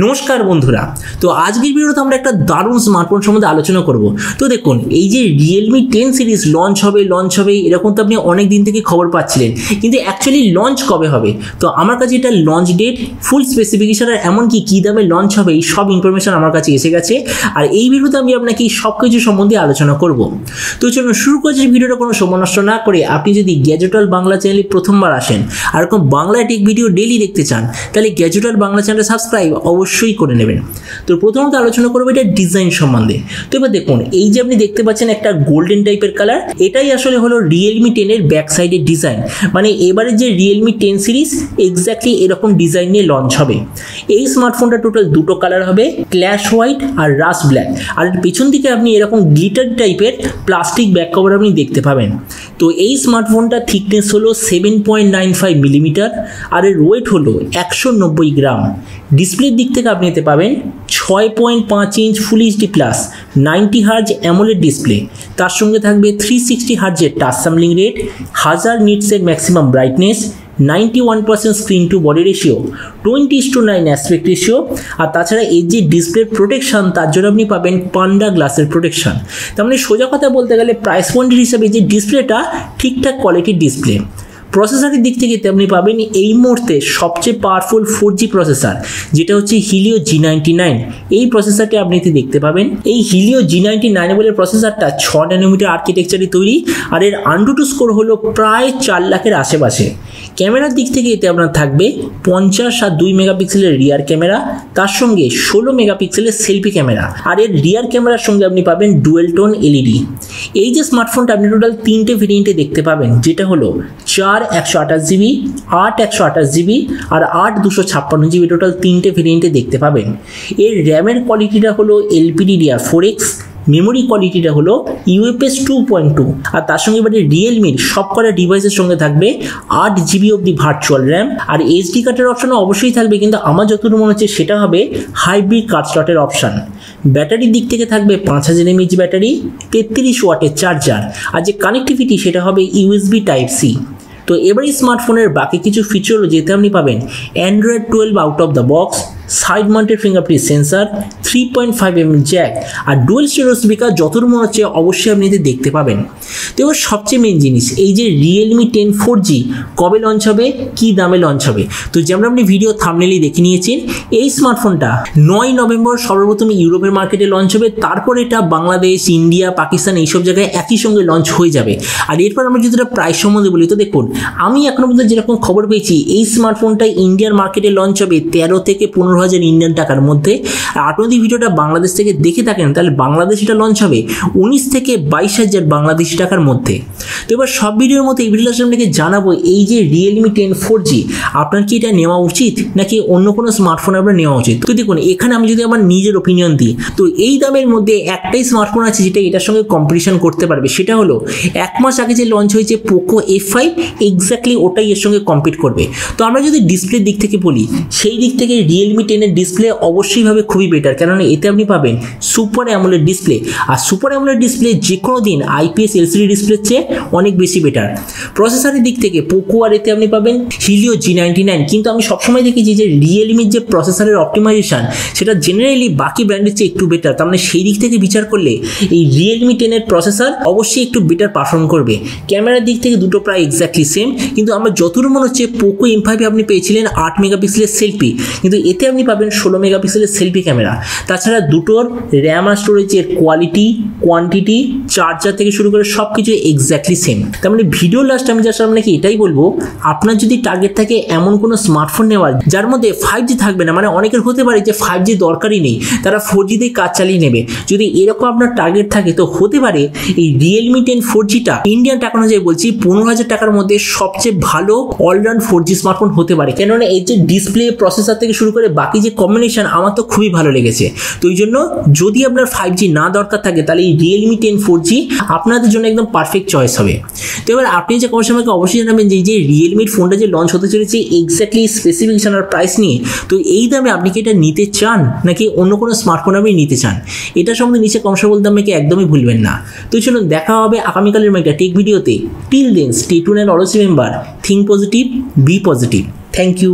নমস্কার বন্ধুরা, তো আজকের ভিডিওতে আমরা একটা দারুণ স্মার্টফোন সম্বন্ধে আলোচনা করব। তো দেখুন, এই যে Realme 10 সিরিজ লঞ্চ হবে এরকম তো আপনি অনেক দিন থেকে খবর পাচ্ছিলেন, কিন্তু অ্যাকচুয়ালি লঞ্চ কবে হবে? তো আমার কাছে এটা লঞ্চ ডেট, ফুল স্পেসিফিকেশন আর এমনকি কী দামে লঞ্চ হবে এই সব ইনফরমেশন আমার কাছে এসে গেছে। আর এই ভিডিওতে আমি আপনাকে এই সব কিছু সম্বন্ধে আলোচনা করব। তো চলুন শুরু করছি ভিডিওটা কোনো সময় নষ্ট না করে। আপনি যদি গ্যাজেট ওয়ার্ল্ড বাংলা চ্যানেলে প্রথমবার আসেন আর এরকম বাংলা টেক ভিডিও ডেইলি দেখতে চান, তাহলে গ্যাজেট ওয়ার্ল্ড বাংলা চ্যানেলে সাবস্ক্রাইব অবশ্যই করে নেবেন। তো প্রথমত আলোচনা করবো এটা ডিজাইন সম্বন্ধে। তো এবার দেখুন, এই যে আপনি দেখতে পাচ্ছেন একটা গোল্ডেন টাইপের কালার, এটাই আসলে হলো Realme 10 এর ব্যাক সাইডের ডিজাইন। মানে এবারে যে Realme 10 সিরিজ এক্স্যাক্টলি এরকম ডিজাইন নিয়ে লঞ্চ হবে। এই স্মার্টফোনটা টোটাল দুটো কালার হবে, ক্ল্যাশ হোয়াইট আর রাস ব্ল্যাক। আর পেছন দিকে আপনি এরকম গ্লিটার টাইপের প্লাস্টিক ব্যাক কভার আপনি দেখতে পাবেন। তো এই স্মার্টফোনটা থিকনেস হলো 7.95 মিলিমিটার আর এর ওয়েট হলো 190 গ্রাম। ডিসপ্লের দিক থেকে আপনি নিতে পাবেন 6.5 inch full HD plus 90 hertz AMOLED display. তার সঙ্গে থাকবে 360 হার্জের টাচ স্যাম্পলিং রেট, 1000 নিটসের maximum brightness, 91% screen to body ratio, 20:9 aspect ratio. আর তাছাড়া এই যে ডিসপ্লে প্রোটেকশন, তার জন্য আপনি পাবেন পান্ডা গ্লাসের প্রোটেকশন। তার মানে সোজা কথা বলতে গেলে প্রাইস পয়েন্টের হিসাবে যে ডিসপ্লেটা ঠিকঠাক কোয়ালিটির ডিসপ্লে। প্রসেসরের দিক থেকে আপনি পাবেন এই মুহূর্তে সবচেয়ে পাওয়ারফুল 4G প্রসেসর, যেটা হচ্ছে Helio G99। এই প্রসেসরটি আপনি দেখতে পাবেন। এই Helio G99 বলে প্রসেসরটা 6 ন্যানোমিটার আর্কিটেকচারে তৈরি আর এর AnTuTu স্কোর হলো প্রায় 4 লাখের আশেপাশে। ক্যামেরার দিক থেকে এতে আপনার থাকবে 50 আর 2 মেগাপিক্সেলের রিয়ার ক্যামেরা, তার সঙ্গে 16 মেগাপিক্সেলের সেলফি ক্যামেরা। আর এর রিয়ার ক্যামেরার সঙ্গে আপনি পাবেন ডুয়েল টোন LED। এই যে স্মার্টফোনটা আপনি টোটাল 3টে ভেরিয়েন্টে দেখতে পাবেন, যেটা হলো 4 128GB, 8 128GB আর 8 256GB। টোটাল 3টে ভেরিয়েন্টে দেখতে পাবেন। এর র্যামের কোয়ালিটিটা হলো LPDDR4X, মেমোরি কোয়ালিটিটা হলো UFS 2.2 আর তার সঙ্গে এবারে রিয়েলমির সবকটা ডিভাইসের সঙ্গে থাকবে 8GB অবধি ভার্চুয়াল র্যাম। আর SD কার্ডের অপশনও অবশ্যই থাকবে, কিন্তু আমার যতটুকু মনে হচ্ছে সেটা হবে হাইব্রিড কার্ড স্লটের অপশন। ব্যাটারির দিক থেকে থাকবে 5000 mAh ব্যাটারি, 33 ওয়াটের চার্জার। আর যে কানেক্টিভিটি সেটা হবে USB Type-C। তো এবারে স্মার্টফোনের বাকি কিছু ফিচার হলো, যেতে আপনি পাবেন Android 12 out of the box, side mounted fingerprint sensor, 3.5mm jack আর ডুয়েল স্টেরিও স্পিকার। যতটুকু মনে হচ্ছে অবশ্যই আপনি এতে দেখতে পাবেন। তো এবার সবচেয়ে মেন জিনিস, এই যে Realme 10 4G কবে লঞ্চ হবে, কি দামে লঞ্চ হবে? তো যেমন আপনি ভিডিও থাম্বনেইলেই দেখে নিয়েছেন, এই স্মার্টফোনটা 9 নভেম্বর সর্বপ্রথম ইউরোপের মার্কেটে লঞ্চ হবে। তারপর এটা বাংলাদেশ, ইন্ডিয়া, পাকিস্তান এইসব জায়গায় একই সঙ্গে লঞ্চ হয়ে যাবে। আর এরপর আমরা যদি এটা প্রাইস সম্বন্ধে বলি, তো দেখুন, আমি এখনো পর্যন্ত যেরকম খবর পেয়েছি, এই স্মার্টফোনটা ইন্ডিয়ার মার্কেটে লঞ্চ হবে 13 থেকে 15,000 ইন্ডিয়ান টাকার মধ্যে। আর আপনি যদি ভিডিওটা বাংলাদেশ থেকে দেখে থাকেন, তাহলে বাংলাদেশ এটা লঞ্চ হবে 19 থেকে 22,000 বাংলাদেশি টাকার মধ্যে। তো এবার সব ভিডিওর মতো এই ভিডিওর আপনাকে জানাবো, এই যে Realme 10 4G আপনার কি এটা নেওয়া উচিত নাকি অন্য কোনো স্মার্টফোন আপনার নেওয়া উচিত? তো দেখুন, এখানে আমি যদি আমার নিজের ওপিনিয়ন দিই, তো এই দামের মধ্যে একটাই স্মার্টফোন আছে যেটা এটার সঙ্গে কম্পিটিশন করতে পারবে। সেটা হলো 1 মাস আগে যে লঞ্চ হয়েছে পোকো F5, এক্স্যাক্টলি ওটাই এর সঙ্গে কম্পিট করবে। তো আমরা যদি ডিসপ্লের দিক থেকে বলি, সেই দিক থেকে Realme 10 এর ডিসপ্লে অবশ্যই ভাবে খুবই বেটার, কেননা এতে আপনি পাবেন সুপার অ্যামোলেড ডিসপ্লে। আর সুপার অ্যামোলেড ডিসপ্লে যে কোনো দিন IPS LCD ডিসপ্লের চেয়ে অনেক বেশি বেটার। প্রসেসরের দিক থেকে পোকো আর এতে আপনি পাবেন Helio G99, কিন্তু আমি সবসময় দেখেছি যে Realmeর যে প্রসেসরের অপটিমাইজেশন সেটা জেনারেলি বাকি ব্র্যান্ডের চেয়ে একটু বেটার। তার মানে সেই দিক থেকে বিচার করলে এই Realme 10 এর প্রসেসর অবশ্যই একটু বেটার পারফর্ম করবে। ক্যামেরার দিক থেকে দুটো প্রায় এক্স্যাক্টলি সেম, কিন্তু আমার যতটুকু মনে হচ্ছে পোকো M5 আপনি পেয়েছিলেন 8 মেগাপিক্সেলের সেলফি, কিন্তু এতে আপনি পাবেন 16 মেগাপিক্সেলের সেলফি ক্যামেরা। তাছাড়া দুটোর র্যাম আর স্টোরেজের কোয়ালিটি, কোয়ান্টিটি, চার্জার থেকে শুরু করে সব কিছু এক্স্যাক্টলি সেম। তার মানে ভিডিও লাস্ট আমি জাস্ট আপনাকে এটাই বলবো, আপনার যদি টার্গেট থাকে এমন কোনো স্মার্টফোন নেওয়ার যার মধ্যে 5G থাকবে না, মানে অনেকের হতে পারে যে 5G দরকারই নেই, তারা 4G দিয়ে কাজ চালিয়ে নেবে। যদি এরকম আপনার টার্গেট থাকে, তো হতে পারে এই Realme 10 4Gটা ইন্ডিয়ান টাকা অনুযায়ী বলছি 15,000 টাকার মধ্যে সবচেয়ে ভালো অলরাউন্ড 4G স্মার্টফোন হতে পারে। কেননা এই যে ডিসপ্লে, প্রসেসর থেকে শুরু করে বাকি যে কম্বিনেশন আমার তো খুবই ভালো লেগেছে। তো এই জন্য যদি আপনার 5G না দরকার থাকে, তাহলে এই Realme 10 4G আপনাদের জন্য একদম পারফেক্ট চয়েস হবে। তো এবার আপনি যে কমেন্ট আমাকে অবশ্যই জানাবেন যে Realme ফোনটা যে লঞ্চ হতে চলেছে এক্স্যাক্টলি স্পেসিফিকেশন আর প্রাইস নিয়ে, তো এই দামে আপনি কি এটা নিতে চান নাকি অন্য কোনো স্মার্টফোন আপনি নিতে চান? এটা সম্বন্ধে নিচে কমেন্ট বলতে আমাকে একদমই ভুলবেন না। তো চলুন দেখা হবে আগামীকালের একটা টেক ভিডিওতে। Till then stay tuned and always remember, think positive, be positive. Thank you.